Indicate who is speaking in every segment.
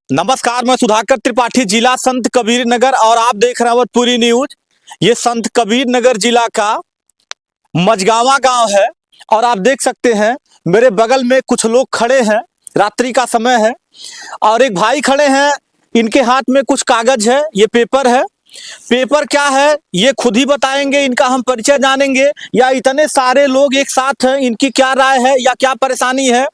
Speaker 1: नमस्कार, मैं सुधाकर त्रिपाठी, जिला संत कबीर नगर और आप देख रहे हैं अवधपुरी न्यूज। ये संत कबीर नगर जिला का मझगावा गांव है और आप देख सकते हैं मेरे बगल में कुछ लोग खड़े हैं। रात्रि का समय है और एक भाई खड़े हैं, इनके हाथ में कुछ कागज है, ये पेपर है। पेपर क्या है ये खुद ही बताएंगे, इनका हम परिचय जानेंगे या इतने सारे लोग एक साथ हैं, इनकी क्या राय है या क्या परेशानी है।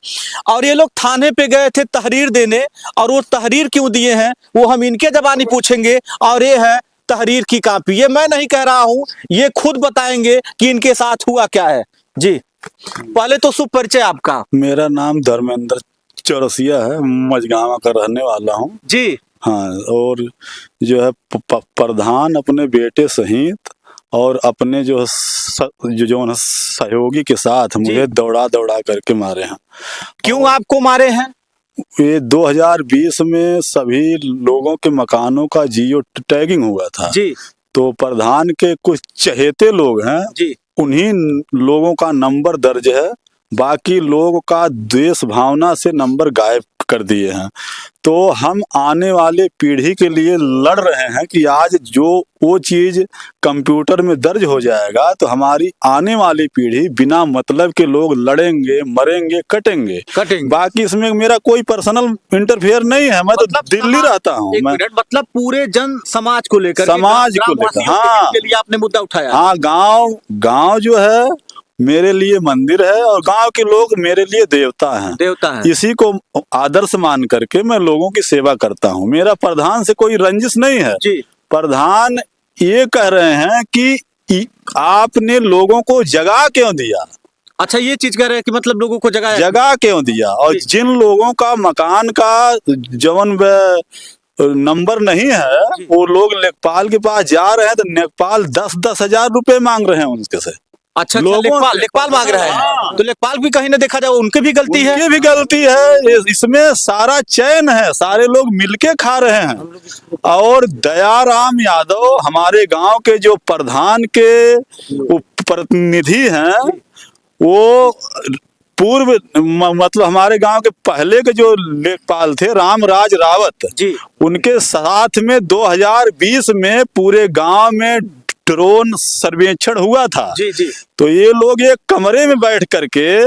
Speaker 1: और ये लोग थाने पे गए थे तहरीर देने और वो तहरीर क्यों दिए हैं वो हम इनके जबानी पूछेंगे। और ये है तहरीर की कॉपी, ये मैं नहीं कह रहा हूँ, ये खुद बताएंगे कि इनके साथ हुआ क्या है। जी पहले तो शुभ परिचय आपका।
Speaker 2: मेरा नाम धर्मेंद्र चौरसिया है, मझगावा का रहने वाला हूँ
Speaker 1: जी
Speaker 2: हाँ। और जो है प्रधान अपने बेटे सहित और अपने जो सहयोगी के साथ मुझे दौड़ा दौड़ा करके मारे हैं।
Speaker 1: क्यों आपको मारे हैं?
Speaker 2: ये 2020 में सभी लोगों के मकानों का जियो टैगिंग हुआ था
Speaker 1: जी।
Speaker 2: तो प्रधान के कुछ चहेते लोग हैं
Speaker 1: जी,
Speaker 2: उन्हीं लोगों का नंबर दर्ज है, बाकी लोगों का द्वेष भावना से नंबर गायब कर दिए हैं। तो हम आने वाले पीढ़ी के लिए लड़ रहे हैं कि आज जो वो चीज कंप्यूटर में दर्ज हो जाएगा तो हमारी आने वाली पीढ़ी बिना मतलब के लोग लड़ेंगे, मरेंगे, कटेंगे। बाकी इसमें मेरा कोई पर्सनल इंटरफेयर नहीं है, मैं मतलब तो दिल्ली रहता हूँ।
Speaker 1: मतलब पूरे जन समाज को लेकर,
Speaker 2: समाज को लेकर हाँ
Speaker 1: के लिए आपने मुद्दा उठाया।
Speaker 2: हाँ, गांव जो है मेरे लिए मंदिर है और गांव के लोग मेरे लिए देवता हैं। इसी को आदर्श मान करके मैं लोगों की सेवा करता हूं। मेरा प्रधान से कोई रंजिश नहीं है जी। प्रधान ये कह रहे हैं कि आपने लोगों को जगह क्यों दिया।
Speaker 1: अच्छा, ये चीज कह रहे हैं कि मतलब लोगों को
Speaker 2: जगह क्यों दिया। और जिन लोगों का मकान का जवन नंबर नहीं है वो लोग लेखपाल के पास जा रहे हैं तो लेखपाल 10-10 हजार रुपए मांग रहे हैं उनके से।
Speaker 1: अच्छा, लेखपाल मांग रहे हैं तो लेखपाल भी कहीं ना देखा जाए उनकी भी गलती है।
Speaker 2: उनकी भी गलती है, इसमें सारा चयन है, सारे लोग मिलके खा रहे हैं। और दयाराम यादव हमारे गांव के जो प्रधान के प्रतिनिधि हैं, वो पूर्व मतलब हमारे गांव के पहले के जो लेखपाल थे रामराज रावत जी, उनके साथ में 2020 में पूरे गांव में ड्रोन सर्वेक्षण हुआ था जी जी। तो ये लोग एक कमरे में बैठ करके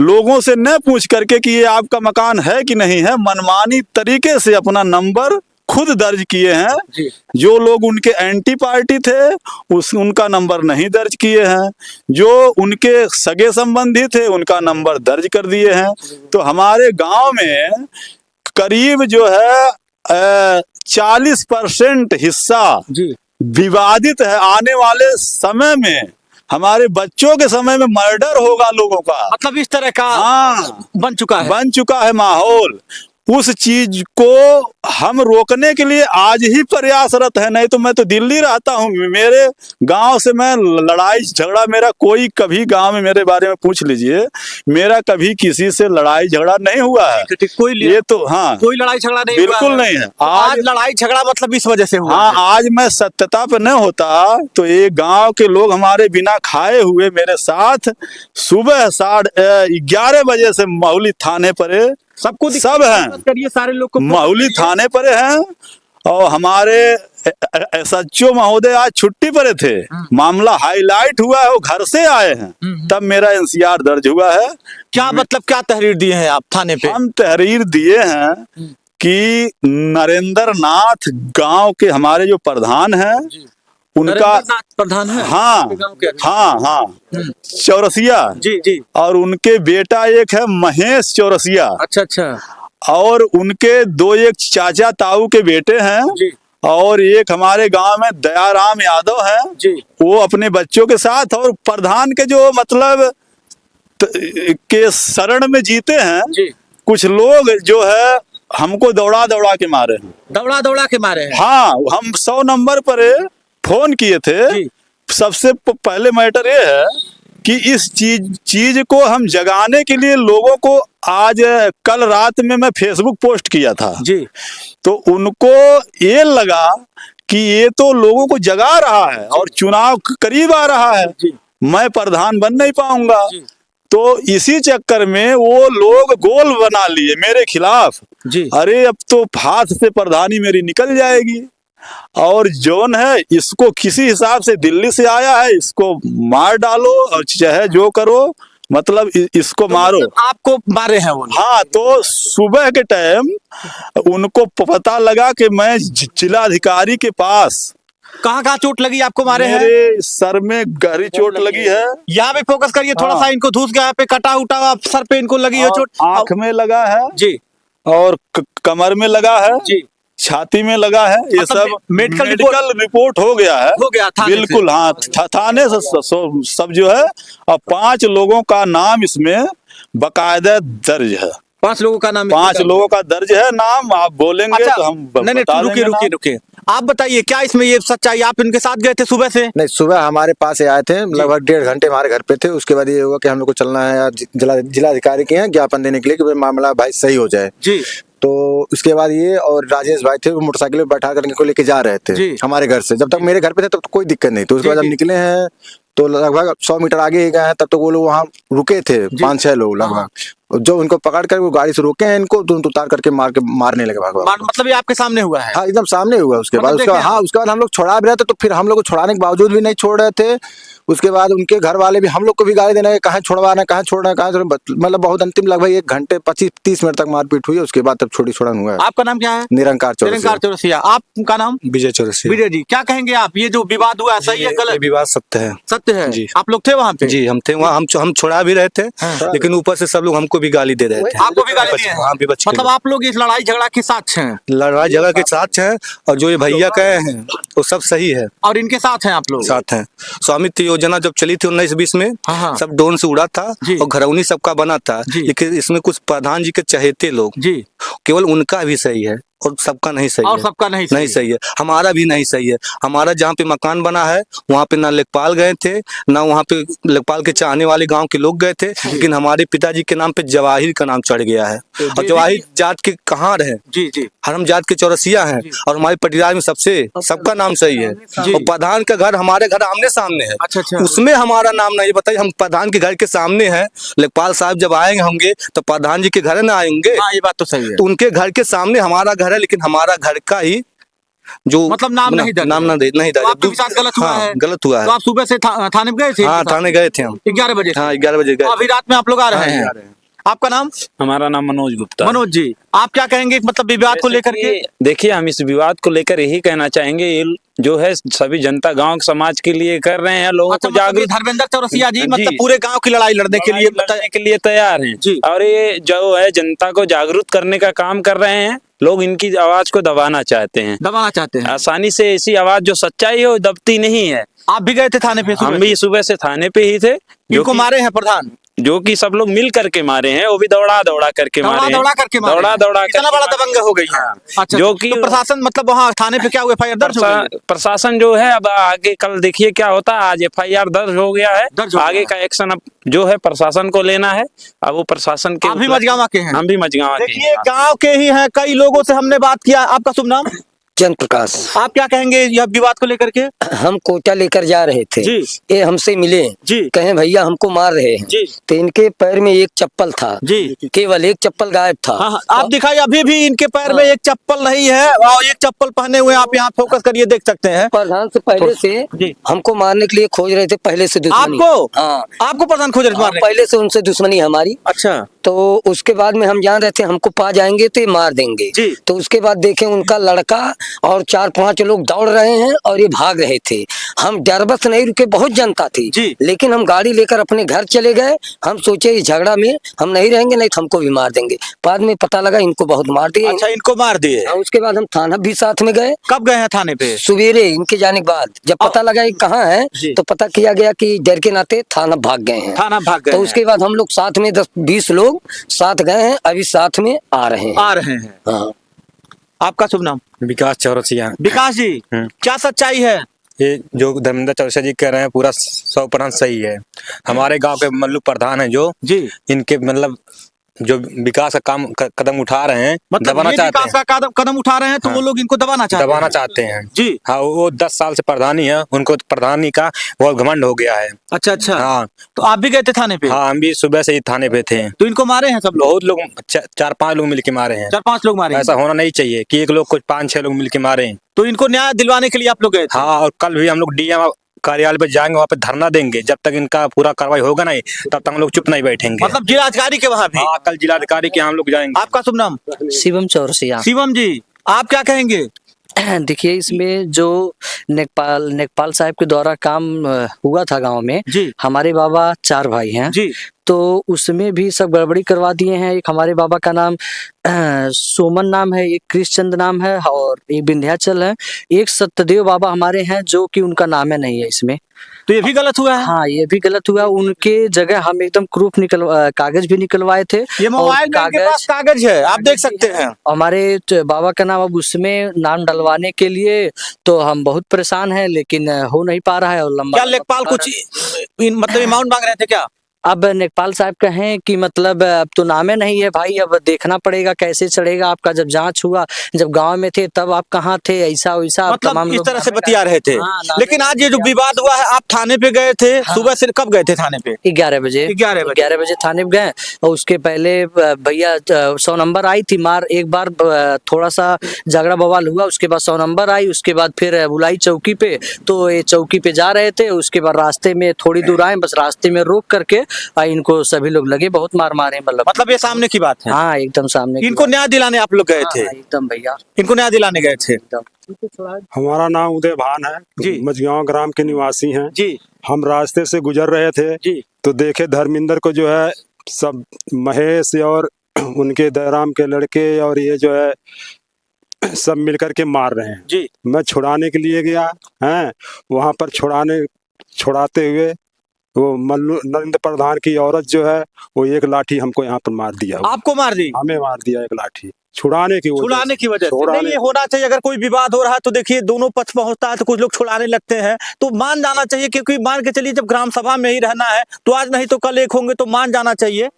Speaker 2: लोगों से न पूछ करके कि ये आपका मकान है कि नहीं है, मनमानी तरीके से अपना नंबर खुद दर्ज किए हैं जी। जो लोग उनके एंटी पार्टी थे उनका नंबर नहीं दर्ज किए हैं, जो उनके सगे संबंधी थे उनका नंबर दर्ज कर दिए हैं। तो हमारे गांव में करीब जो है 40% हिस्सा जी विवादित है। आने वाले समय में हमारे बच्चों के समय में मर्डर होगा लोगों का, मतलब इस तरह का बन चुका है माहौल। उस चीज को हम रोकने के लिए आज ही प्रयासरत है। नहीं तो मैं तो दिल्ली रहता हूँ, मेरे गांव से मैं लड़ाई झगड़ा, मेरा कोई कभी गांव में मेरे बारे में पूछ लीजिए, मेरा कभी किसी से लड़ाई झगड़ा नहीं हुआ है। ये तो हाँ, कोई लड़ाई झगड़ा नहीं, बिल्कुल नहीं है।
Speaker 1: आज लड़ाई झगड़ा मतलब इस वजह से हुआ।
Speaker 2: हाँ, आज मैं सत्यता पे न होता तो ये गांव के लोग हमारे बिना खाए हुए मेरे साथ सुबह 11:30 बजे से माहुली थाने पर सबको सब हैं,
Speaker 1: सारे लोग को
Speaker 2: माहुली थाने पर हैं। और हमारे SHO महोदय आज छुट्टी पर थे, मामला हाईलाइट हुआ है, वो घर से आए हैं, तब मेरा NCR दर्ज हुआ है।
Speaker 1: क्या मतलब क्या तहरीर दिए हैं आप थाने पे?
Speaker 2: हम तहरीर दिए हैं कि नरेंद्र नाथ गांव के हमारे जो प्रधान हैं उनका
Speaker 1: प्रधान है
Speaker 2: हाँ चौरसिया
Speaker 1: जी जी,
Speaker 2: और उनके बेटा एक है महेश चौरसिया।
Speaker 1: अच्छा।
Speaker 2: और उनके एक चाचा ताऊ के बेटे हैं जी। और एक हमारे गांव में दयाराम यादव हैं जी, वो अपने बच्चों के साथ और प्रधान के जो मतलब के शरण में जीते हैं जी। कुछ लोग जो है हमको दौड़ा दौड़ा के मारे हैं। हाँ, हम 100 नंबर पर फोन किए थे। सबसे पहले मैटर ये है कि इस चीज को हम जगाने के लिए लोगों को आज कल रात में मैं फेसबुक पोस्ट किया था जी, तो उनको ये लगा कि ये तो लोगों को जगा रहा है और चुनाव करीब आ रहा है, मैं प्रधान बन नहीं पाऊंगा। तो इसी चक्कर में वो लोग गोल बना लिए मेरे खिलाफ।
Speaker 1: जी
Speaker 2: अरे अब तो हाथ से प्रधानी मेरी निकल जाएगी, और जौन है इसको किसी हिसाब से दिल्ली से आया है, इसको मार डालो और चाहे जो करो, मतलब इसको मारो।
Speaker 1: मतलब आपको मारे हैं वो लोग?
Speaker 2: हाँ, तो सुबह के टाइम उनको पता लगा कि मैं जिलाधिकारी के पास,
Speaker 1: कहाँ चोट लगी आपको, मारे हैं?
Speaker 2: मेरे सर में गहरी चोट लगी है,
Speaker 1: यहाँ पे फोकस करिए थोड़ा
Speaker 2: हाँ।
Speaker 1: सा, इनको धूस गया पे, कटा उटा हुआ सर पे इनको लगी है
Speaker 2: और
Speaker 1: चोट।
Speaker 2: आंख में लगा है,
Speaker 1: जी
Speaker 2: और कमर में लगा है,
Speaker 1: जी
Speaker 2: छाती में लगा है। ये
Speaker 1: मतलब
Speaker 2: सब
Speaker 1: मेडिकल
Speaker 2: मेडिकल रिपोर्ट हो गया है,
Speaker 1: हो गया थाने से?
Speaker 2: बिल्कुल। हाँ, थाने से सब जो है। और 5 लोगों का नाम इसमें बकायदा दर्ज है।
Speaker 1: 5 लोगों का नाम?
Speaker 2: 5 लोगों का दर्ज है नाम। आप बोलेंगे
Speaker 1: अच्छा,
Speaker 2: तो हम
Speaker 1: नहीं
Speaker 2: बता
Speaker 1: रुकिए
Speaker 2: देंगे
Speaker 1: रुकिए
Speaker 2: नाम।
Speaker 1: रुकिए, आप बताइए क्या इसमें ये सच्चाई? आप इनके साथ गए थे सुबह से?
Speaker 3: नहीं, सुबह हमारे पास ये आए थे, लगभग 1.5 घंटे हमारे घर पे थे। उसके बाद ये हुआ कि हम लोग को चलना है यार जिलाधिकारी के यहाँ ज्ञापन देने के लिए कि मामला भाई सही हो जाए।
Speaker 1: जी
Speaker 3: तो उसके बाद ये और राजेश भाई थे, वो मोटरसाइकिल पे बैठा कर इनको लेके जा रहे थे
Speaker 1: जी।
Speaker 3: हमारे घर से। जब तक मेरे घर पे थे तब तो कोई दिक्कत नहीं। तो उसके बाद
Speaker 1: जी,
Speaker 3: जब निकले हैं तो लगभग 100 मीटर आगे ही गए हैं, तब तक वो लोग वहाँ रुके थे, 5-6 लोग लगभग। जो उनको पकड़ कर वो गाड़ी से रोके हैं, इनको तुरंत उतार करके मारने लगे भगवान।
Speaker 1: मतलब ये आपके सामने हुआ है?
Speaker 3: हाँ, एकदम सामने हुआ। उसके बाद
Speaker 1: मतलब
Speaker 3: हाँ, उसके बाद हम लोग छोड़ा भी रहे थे, तो फिर हम लोग को छोड़ाने के बावजूद भी नहीं छोड़ रहे थे। उसके बाद उनके घर वाले भी हम लोग को भी गाली देने, कहाँ छोड़वाना, कहाँ छोड़ना, कहाँ मतलब बहुत अंतिम लगभग 1 घंटे 25-30 मिनट तक मारपीट हुई है। उसके बाद तब छोड़न हुआ है।
Speaker 1: आपका नाम क्या है?
Speaker 3: निरंकार
Speaker 1: चौरसिया। आपका नाम?
Speaker 3: विजय चौरसिया।
Speaker 1: विजय जी, क्या कहेंगे आप? ये जो विवाद हुआ सही है गलत?
Speaker 3: विवाद सत्य है।
Speaker 1: सत्य है
Speaker 3: जी।
Speaker 1: आप लोग थे वहाँ पे?
Speaker 3: जी, हम थे वहाँ। हम छोड़ा भी रहे थे, लेकिन ऊपर से सब लोग हमको भी गाली दे रहे थे।
Speaker 1: आपको भी गाली दिए हैं?
Speaker 3: हाँ, विपक्ष के
Speaker 1: मतलब आप लोग इस लड़ाई झगड़ा के साथ हैं?
Speaker 3: लड़ाई झगड़ा के साथ हैं, और जो ये भैया कहे हैं वो सब सही है।
Speaker 1: और इनके साथ हैं आप लोग?
Speaker 3: साथ हैं। स्वामित्व योजना जब चली थी 19-20 में,
Speaker 1: हाँ।
Speaker 3: सब ड्रोन से उड़ा था
Speaker 1: जी।
Speaker 3: और घरौनी सबका बना था,
Speaker 1: जी।
Speaker 3: लेकिन इसमें कुछ प्रधान जी के चहेते लोग,
Speaker 1: जी,
Speaker 3: केवल उनका भी सही है और सबका नहीं सही
Speaker 1: और
Speaker 3: है।
Speaker 1: सबका नहीं
Speaker 3: सही है। हमारा भी नहीं सही है। हमारा जहाँ पे मकान बना है वहाँ पे ना लेखपाल गए थे, ना वहाँ पे लेखपाल के चाहने वाले गांव के लोग गए थे, लेकिन हमारे पिताजी के नाम पे जवाहिर का नाम चढ़ गया है। और जवाहिर जात के कहाँ रहे?
Speaker 1: जी जी
Speaker 3: हम जात के चौरसिया हैं, और हमारे पटियाला में सबका नाम सही है। और प्रधान का घर हमारे घर आमने सामने है।
Speaker 1: अच्छा।
Speaker 3: उसमें हमारा नाम नहीं। बताइए, हम प्रधान के घर के सामने हैं, लेखपाल साहब जब आएंगे होंगे तो प्रधान जी के घर ना आएंगे?
Speaker 1: हाँ, ये बात तो सही है।
Speaker 3: तो उनके घर के सामने हमारा घर है, लेकिन हमारा घर का ही जो
Speaker 1: मतलब नाम नहीं दर्ज,
Speaker 3: नहीं
Speaker 1: तो आपके साथ गलत हुआ है?
Speaker 3: गलत हुआ है।
Speaker 1: तो आप सुबह से थाने में गए थे?
Speaker 3: हाँ, थाने गए थे हम
Speaker 1: 11 बजे?
Speaker 3: हाँ, 11 बजे गए।
Speaker 1: अभी रात में आप लोग आ रहे हैं? आपका नाम?
Speaker 4: हमारा नाम मनोज गुप्ता।
Speaker 1: मनोज जी, आप क्या कहेंगे मतलब विवाद को लेकर के?
Speaker 4: देखिए, हम इस विवाद को लेकर यही कहना चाहेंगे, ये जो है सभी जनता गांव समाज के लिए कर रहे हैं, लोगों को जागरूक।
Speaker 1: धर्मेंद्र चौरसिया जी मतलब पूरे गांव की लड़ाई लड़ने के लिए
Speaker 4: तैयार हैं
Speaker 1: जी।
Speaker 4: और ये जो है जनता को जागरूक करने का काम कर रहे हैं। लोग इनकी आवाज को दबाना चाहते हैं, आसानी से। ऐसी आवाज जो सच्चाई है वो दबती नहीं है।
Speaker 1: आप भी गए थे थाने पे?
Speaker 4: हम भी सुबह से थाने पे ही थे।
Speaker 1: इनको मारे हैं प्रधान?
Speaker 4: जो कि सब लोग मिल करके मारे हैं, वो भी दौड़ा करके मारे हैं। दौड़ा
Speaker 1: इतना बड़ा दबंग हो गई है। अच्छा,
Speaker 4: जो कि
Speaker 1: तो प्रशासन मतलब वहाँ थाने पे क्या हुआ? FIR दर्ज हो गई?
Speaker 4: प्रशासन जो है अब आगे कल देखिए क्या होता है। आज FIR दर्ज हो गया है, आगे का एक्शन अब जो है प्रशासन को लेना है। अब वो प्रशासन के।
Speaker 1: आप भी मझगांवा के हैं?
Speaker 4: हम भी मझगांवा के।
Speaker 1: देखिए, गाँव के ही हैं, कई लोगों से हमने बात किया। आपका शुभ नाम?
Speaker 5: चंद्र प्रकाश।
Speaker 1: आप क्या कहेंगे यह विवाद को लेकर के?
Speaker 5: हम कोटा लेकर जा रहे थे
Speaker 1: जी।
Speaker 5: ये हमसे मिले
Speaker 1: जी।
Speaker 5: कहें भैया हमको मार रहे हैं
Speaker 1: जी।
Speaker 5: तो इनके पैर में एक चप्पल था
Speaker 1: जी।
Speaker 5: केवल एक चप्पल गायब था।
Speaker 1: हाँ, आप दिखाइए, अभी भी इनके पैर में एक चप्पल नहीं है और एक चप्पल पहने हुए आप यहाँ फोकस करिए, देख सकते हैं।
Speaker 5: प्रधान से पहले से हमको मारने के लिए खोज रहे थे, पहले से दुश्मनी।
Speaker 1: आपको?
Speaker 5: हाँ,
Speaker 1: आपको प्रधान खोज रहे थे?
Speaker 5: पहले से उनसे दुश्मनी हमारी।
Speaker 1: अच्छा।
Speaker 5: तो उसके बाद में हम जान रहे थे हमको पा जाएंगे तो ये मार देंगे
Speaker 1: जी।
Speaker 5: तो उसके बाद देखे उनका लड़का और 4-5 लोग दौड़ रहे हैं और ये भाग रहे थे। हम डरबस नहीं रुके, बहुत जनता थी
Speaker 1: जी।
Speaker 5: लेकिन हम गाड़ी लेकर अपने घर चले गए। हम सोचे इस झगड़ा में हम नहीं रहेंगे, नहीं तो हमको भी मार देंगे। बाद में पता लगा इनको बहुत मार दिए।
Speaker 1: अच्छा, इनको मार दिए?
Speaker 5: उसके बाद हम थाना भी साथ में गए।
Speaker 1: कब गए हैं थाने पे?
Speaker 5: सवेरे इनके जाने के बाद जब पता लगा ये कहाँ है तो पता किया गया कि डर के नाते थाना भाग गए हैं।
Speaker 1: थाना भाग गए
Speaker 5: तो उसके बाद हम लोग साथ में 10-20 लोग साथ गए हैं, अभी साथ में आ रहे हैं। हाँ।
Speaker 1: आपका शुभ नाम?
Speaker 6: विकास चौरसिया।
Speaker 1: विकास जी, क्या सच्चाई है?
Speaker 6: ये जो धर्मेंद्र चौरसिया जी कह रहे हैं पूरा 100% सही है। हमारे गांव के मतलब प्रधान है जो
Speaker 1: जी,
Speaker 6: इनके मतलब जो विकास का कदम उठा रहे हैं,
Speaker 1: मतलब
Speaker 6: दबाना
Speaker 1: ये
Speaker 6: चाहते
Speaker 1: विकास
Speaker 6: हैं,
Speaker 1: का कदम उठा रहे हैं तो
Speaker 6: हाँ।
Speaker 1: वो लोग इनको दबाना चाहते
Speaker 6: दबाना
Speaker 1: हैं।
Speaker 6: चाहते हैं।
Speaker 1: जी।
Speaker 6: हाँ, वो 10 साल से प्रधानी है, उनको तो प्रधानी का बहुत घमंड हो गया है।
Speaker 1: अच्छा अच्छा।
Speaker 6: हाँ
Speaker 1: तो आप भी गए थे थाने पे?
Speaker 6: हाँ, हम भी सुबह से ही थाने पे थे।
Speaker 1: तो इनको मारे हैं सब लोग?
Speaker 6: बहुत लोग 4-5 लोग मिलके मारे हैं।
Speaker 1: 4-5 लोग मारे हैं।
Speaker 6: ऐसा होना नहीं चाहिए कि एक लोग कुछ 5-6 लोग मिलके मारे हैं।
Speaker 1: तो इनको न्याय दिलवाने के लिए आप लोग गए थे?
Speaker 6: हाँ, और कल भी हम लोग डीएम कार्यालय पे जाएंगे, वहाँ पे धरना देंगे। जब तक इनका पूरा कार्रवाई होगा नहीं, तब तक हम लोग चुप नहीं बैठेंगे।
Speaker 1: मतलब जिलाधिकारी के वहाँ भी?
Speaker 6: हाँ, कल जिलाधिकारी के यहाँ हम लोग जाएंगे।
Speaker 1: आपका शुभ नाम?
Speaker 7: शिवम चौरसिया।
Speaker 1: शिवम जी, आप क्या कहेंगे?
Speaker 7: देखिए, इसमें जो नेकपाल साहब के द्वारा काम हुआ था गांव में,
Speaker 1: जी
Speaker 7: हमारे बाबा 4 भाई हैं,
Speaker 1: जी
Speaker 7: तो उसमें भी सब गड़बड़ी करवा दिए हैं। एक हमारे बाबा का नाम सोमन नाम है, एक कृष्णचंद नाम है और एक विंध्याचल है। एक सत्यदेव बाबा हमारे हैं जो कि उनका नाम है नहीं है इसमें।
Speaker 1: तो ये भी गलत हुआ है?
Speaker 7: हाँ, ये भी गलत हुआ। उनके जगह हम एकदम प्रूफ कागज भी निकलवाए थे।
Speaker 1: ये मोबाइल में इनके पास कागज है, आप देख सकते हैं।
Speaker 7: हमारे बाबा का नाम, अब उसमें नाम डलवाने के लिए तो हम बहुत परेशान हैं, लेकिन हो नहीं पा रहा है। और लंबा
Speaker 1: क्या लेखपाल कुछ मतलब अमाउंट मांग रहे थे क्या?
Speaker 7: अब नेकपाल साहब कहें कि मतलब अब तो नामे नहीं है भाई, अब देखना पड़ेगा कैसे चढ़ेगा आपका। जब जांच हुआ, जब गांव में थे तब आप कहाँ थे, ऐसा वैसा
Speaker 1: मतलब इस तरह से बतिया रहे थे।
Speaker 7: हाँ,
Speaker 1: लेकिन आज ये जो विवाद हुआ है, आप थाने पे गए थे?
Speaker 7: हाँ।
Speaker 1: सुबह से कब गए थे थाने पे?
Speaker 7: 11 बजे 11 बजे थाने पे गए। और उसके पहले भैया 100 नंबर आई थी मार। एक बार थोड़ा सा झगड़ा बवाल हुआ, उसके बाद 100 नंबर आई। उसके बाद फिर बुलाई चौकी पे, तो ये चौकी पे जा रहे थे। उसके बाद रास्ते में थोड़ी दूर आए, बस रास्ते में रोक करके इनको सभी लोग लगे बहुत मार मारे।
Speaker 1: मतलब ये सामने की बात है?
Speaker 7: हाँ, एकदम सामने की
Speaker 1: इनको
Speaker 7: बात।
Speaker 1: न्याय दिलाने आप लोग गए
Speaker 7: हाँ,
Speaker 1: थे?
Speaker 7: हाँ, एकदम भैया,
Speaker 1: इनको न्याय दिलाने गए थे?
Speaker 7: एकदम।
Speaker 8: हमारा नाम उदय भान है
Speaker 1: जी।
Speaker 8: मझगांव ग्राम के निवासी हैं।
Speaker 1: जी
Speaker 8: हम रास्ते से गुजर रहे थे
Speaker 1: जी
Speaker 8: तो देखे धर्मिंदर को जो है सब महेश और उनके दयाराम के लड़के और ये जो है सब मिलकर के मार रहे हैं।
Speaker 1: जी।
Speaker 8: मैं छुड़ाने के लिए गया हैं, वहाँ पर छुड़ाते हुए वो मल्लू नरेंद्र प्रधान की औरत जो है वो एक लाठी हमको यहाँ पर मार दिया।
Speaker 1: आपको मार दी?
Speaker 8: हमें मार दिया एक लाठी छुड़ाने की
Speaker 1: वजह से। नहीं, ये होना चाहिए। अगर कोई विवाद हो रहा है तो देखिए दोनों पक्ष पहुंचता है तो कुछ लोग छुड़ाने लगते हैं, तो मान जाना चाहिए। क्योंकि मान के चलिए जब ग्राम सभा में ही रहना है तो आज नहीं तो कल एक होंगे, तो मान जाना चाहिए।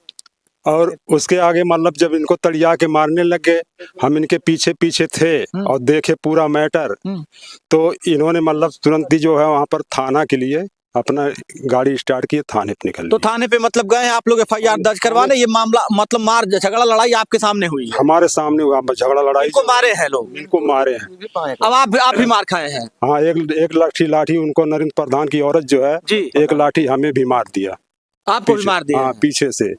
Speaker 8: और उसके आगे मतलब जब इनको तड़िया के मारने लगे, हम इनके पीछे पीछे थे और देखे पूरा मैटर, तो इन्होंने मतलब तुरंत ही जो है वहाँ पर थाना के लिए अपना गाड़ी स्टार्ट की, थाने पे निकल
Speaker 1: तो थाने पे मतलब गए आप लोग FIR दर्ज करवाने? ये मामला मतलब मार झगड़ा लड़ाई आपके सामने हुई है?
Speaker 8: हमारे सामने हुआ झगड़ा लड़ाई।
Speaker 1: इनको मारे हैं लोग?
Speaker 8: इनको मारे हैं।
Speaker 1: अब आप भी मार खाए हैं?
Speaker 8: हाँ, एक लाठी उनको नरेंद्र प्रधान की औरत जो है
Speaker 1: जी।
Speaker 8: एक लाठी हमें भी मार दिया।
Speaker 1: आपको भी मार दिया?
Speaker 8: हाँ, पीछे से।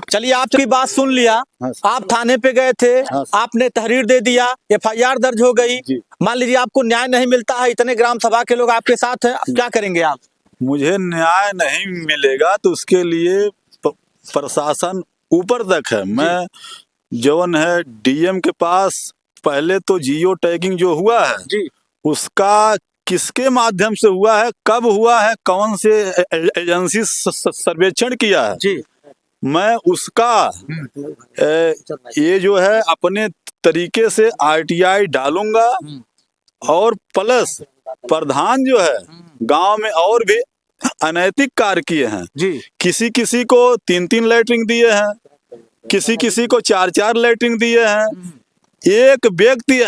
Speaker 1: चलिए, आपकी बात सुन लिया। आप थाने पे गए थे, आपने तहरीर दे दिया, FIR दर्ज हो गई। मान लीजिए आपको न्याय नहीं मिलता है, इतने ग्राम सभा के लोग आपके साथ हैं, अब क्या करेंगे आप?
Speaker 2: मुझे न्याय नहीं मिलेगा तो उसके लिए प्रशासन ऊपर तक है। मैं जौन है डीएम के पास पहले तो जियो टैगिंग जो हुआ है
Speaker 1: जी,
Speaker 2: उसका किसके माध्यम से हुआ है, कब हुआ है, कौन से एजेंसी सर्वेक्षण किया है
Speaker 1: जी,
Speaker 2: मैं उसका ये जो है अपने तरीके से RTI डालूंगा। और प्लस प्रधान जो है गांव में और भी अनैतिक कार्य किए हैं
Speaker 1: जी।
Speaker 2: किसी किसी को 3-3 लैटरिन दिए हैं, किसी को 4-4 लैटरिन दिए हैं। एक व्यक्ति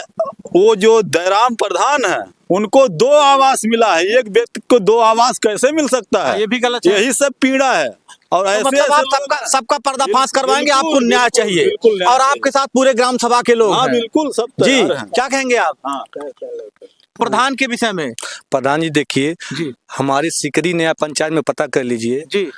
Speaker 2: वो जो दयाराम प्रधान है उनको 2 आवास मिला है, एक व्यक्ति को 2 आवास कैसे मिल सकता है?
Speaker 1: ये भी गलत है।
Speaker 2: यही सब पीड़ा है। और
Speaker 1: तो
Speaker 2: ऐसे
Speaker 1: मतलब आप
Speaker 2: लोग-
Speaker 1: सबका पर्दाफाश करवाएंगे,
Speaker 2: बिल्कुल,
Speaker 1: आपको न्याय
Speaker 2: बिल्कुल,
Speaker 1: चाहिए।
Speaker 2: बिल्कुल न्याय
Speaker 1: और
Speaker 2: चाहिए।
Speaker 1: आपके साथ पूरे ग्राम सभा के लोग
Speaker 2: हाँ
Speaker 1: हैं।
Speaker 2: बिल्कुल, सब
Speaker 1: जी,
Speaker 2: तैयार हैं।
Speaker 1: क्या कहेंगे आप
Speaker 2: हाँ।
Speaker 1: प्रधान के विषय में?
Speaker 3: प्रधान जी देखिए,
Speaker 1: जी
Speaker 3: हमारी सिकरी नया पंचायत में पता कर लीजिए,
Speaker 1: जी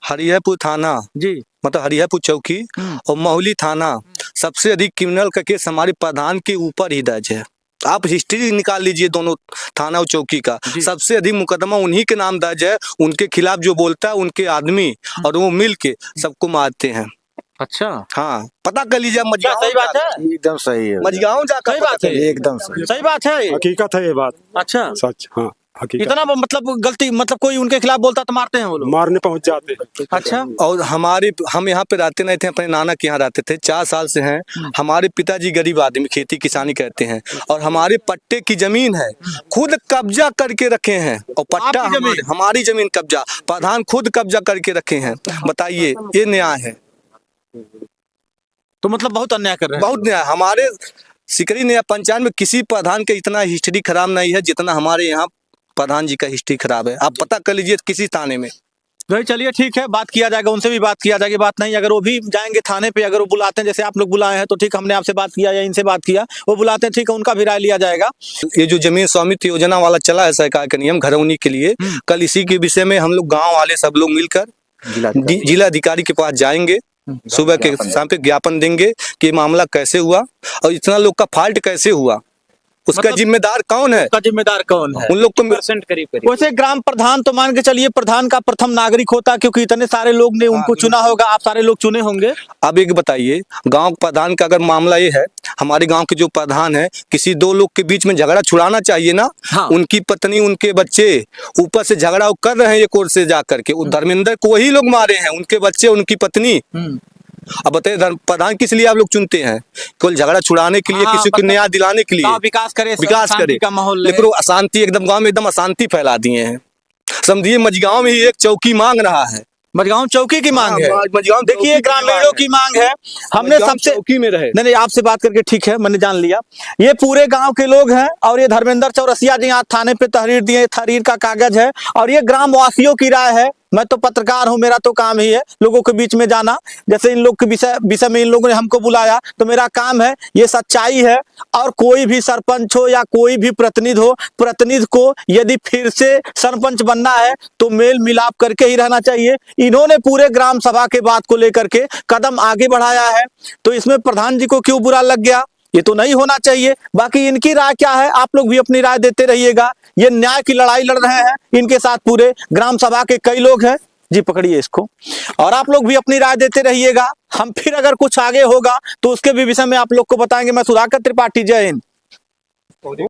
Speaker 3: हरिहरपुर थाना
Speaker 1: जी
Speaker 3: मतलब हरिहरपुर चौकी और महुली थाना सबसे अधिक क्रिमिनल का केस हमारे प्रधान के ऊपर ही दर्ज है। आप हिस्ट्री निकाल लीजिए दोनों थाना और चौकी का, सबसे अधिक मुकदमा उन्हीं के नाम दर्ज है। उनके खिलाफ जो बोलता है उनके आदमी और वो मिल के सबको मारते हैं।
Speaker 1: अच्छा,
Speaker 3: हाँ, पता कर लीजिए।
Speaker 1: क्या सही बात है?
Speaker 9: एकदम सही है,
Speaker 3: मजगांव जाकर
Speaker 1: सही बात है,
Speaker 9: एकदम सही।
Speaker 1: सही बात है।
Speaker 8: हकीकत है ये बात,
Speaker 1: अच्छा,
Speaker 8: सच। हाँ, हकीकत।
Speaker 1: इतना मतलब गलती, मतलब कोई उनके खिलाफ बोलता तो मारते हैं वो लोग?
Speaker 8: मारने पहुंच जाते हैं।
Speaker 1: अच्छा।
Speaker 3: और हम यहाँ पे रहते नहीं थे, अपने नाना के यहाँ रहते थे, 4 साल से हैं। हमारे पिताजी गरीब आदमी, खेती किसानी करते हैं और हमारे पट्टे की जमीन है, खुद कब्जा करके रखे हैं। और पट्टा हमारी जमीन कब्जा, प्रधान खुद कब्जा करके रखे हैं। बताइए, ये न्याय है?
Speaker 1: तो मतलब बहुत अन्याय कर रहे हैं।
Speaker 3: बहुत न्याय। हमारे सिकरी नया पंचायत में किसी प्रधान के इतना हिस्ट्री खराब नहीं है जितना हमारे यहाँ प्रधान जी का हिस्ट्री खराब है। आप पता कर लीजिए किसी थाने में।
Speaker 1: नहीं चलिए ठीक है, बात किया जाएगा, उनसे भी बात किया जाएगी। बात नहीं, अगर वो भी जाएंगे थाने पे, अगर वो बुलाते हैं जैसे आप लोग बुलाए हैं तो ठीक, हमने आपसे बात किया या इनसे बात किया, वो बुलाते हैं ठीक है, उनका भी राय लिया जाएगा।
Speaker 3: ये जो जमीन स्वामित्व योजना वाला चला है सरकार का नियम घरौनी के लिए, कल इसी के विषय में हम लोग गाँव वाले सब लोग मिलकर जिला अधिकारी के पास जाएंगे, सुबह के शाम पे ज्ञापन देंगे कि ये मामला कैसे हुआ और इतना लोग का फॉल्ट कैसे हुआ, उसका
Speaker 1: मतलब
Speaker 3: जिम्मेदार कौन है,
Speaker 1: उसका जिम्मेदार कौन है।
Speaker 3: उन लोग को
Speaker 4: % करीब
Speaker 1: वैसे ग्राम प्रधान तो मान के चलिए प्रधान का प्रथम नागरिक होता है, क्योंकि इतने सारे लोग ने उनको चुना होगा, आप सारे लोग चुने होंगे।
Speaker 3: अब एक बताइए, गांव प्रधान का अगर मामला ये है, हमारे गांव के जो प्रधान है किसी दो लोग के बीच में झगड़ा छुड़ाना चाहिए ना।
Speaker 1: हाँ।
Speaker 3: उनकी पत्नी उनके बच्चे ऊपर से झगड़ा कर रहे हैं एक ओर से जा करके, वो धर्मेंद्र को वही लोग मारे हैं, उनके बच्चे उनकी पत्नी। अब बताइए प्रधान किस लिए आप लोग चुनते हैं? केवल झगड़ा छुड़ाने के लिए,
Speaker 1: हाँ,
Speaker 3: किसी को न्याय दिलाने के लिए,
Speaker 1: विकास करे,
Speaker 3: विकास
Speaker 1: शांति
Speaker 3: करे
Speaker 1: का माहौल
Speaker 3: लेकिन वो अशांति एकदम गांव में एकदम अशांति फैला दिए हैं। समझिए मझगांव में ही एक चौकी मांग रहा है,
Speaker 1: मझगांव चौकी की मांग है।
Speaker 3: मझगांव
Speaker 1: देखिए ग्रामीणों की मांग है, हमने सबसे
Speaker 3: चौकी में रहे।
Speaker 1: नहीं आपसे बात करके ठीक है, मैंने जान लिया, ये पूरे गांव के लोग हैं और ये धर्मेंद्र चौरसिया जी आज थाने पे तहरीर दिए, तहरीर का कागज है और ये ग्राम वासियों की राय है। मैं तो पत्रकार हूं, मेरा तो काम ही है लोगों के बीच में जाना। जैसे इन लोग के विषय में इन लोगों ने हमको बुलाया तो मेरा काम है, ये सच्चाई है। और कोई भी सरपंच हो या कोई भी प्रतिनिधि हो, प्रतिनिधि को यदि फिर से सरपंच बनना है तो मेल मिलाप करके ही रहना चाहिए। इन्होंने पूरे ग्राम सभा के बात को लेकर के कदम आगे बढ़ाया है, तो इसमें प्रधान जी को क्यों बुरा लग गया? ये तो नहीं होना चाहिए। बाकी इनकी राय क्या है, आप लोग भी अपनी राय देते रहिएगा। ये न्याय की लड़ाई लड़ रहे हैं, इनके साथ पूरे ग्राम सभा के कई लोग हैं। जी पकड़िए इसको, और आप लोग भी अपनी राय देते रहिएगा। हम फिर अगर कुछ आगे होगा तो उसके भी विषय में आप लोग को बताएंगे। मैं सुधाकर त्रिपाठी, जय हिंद।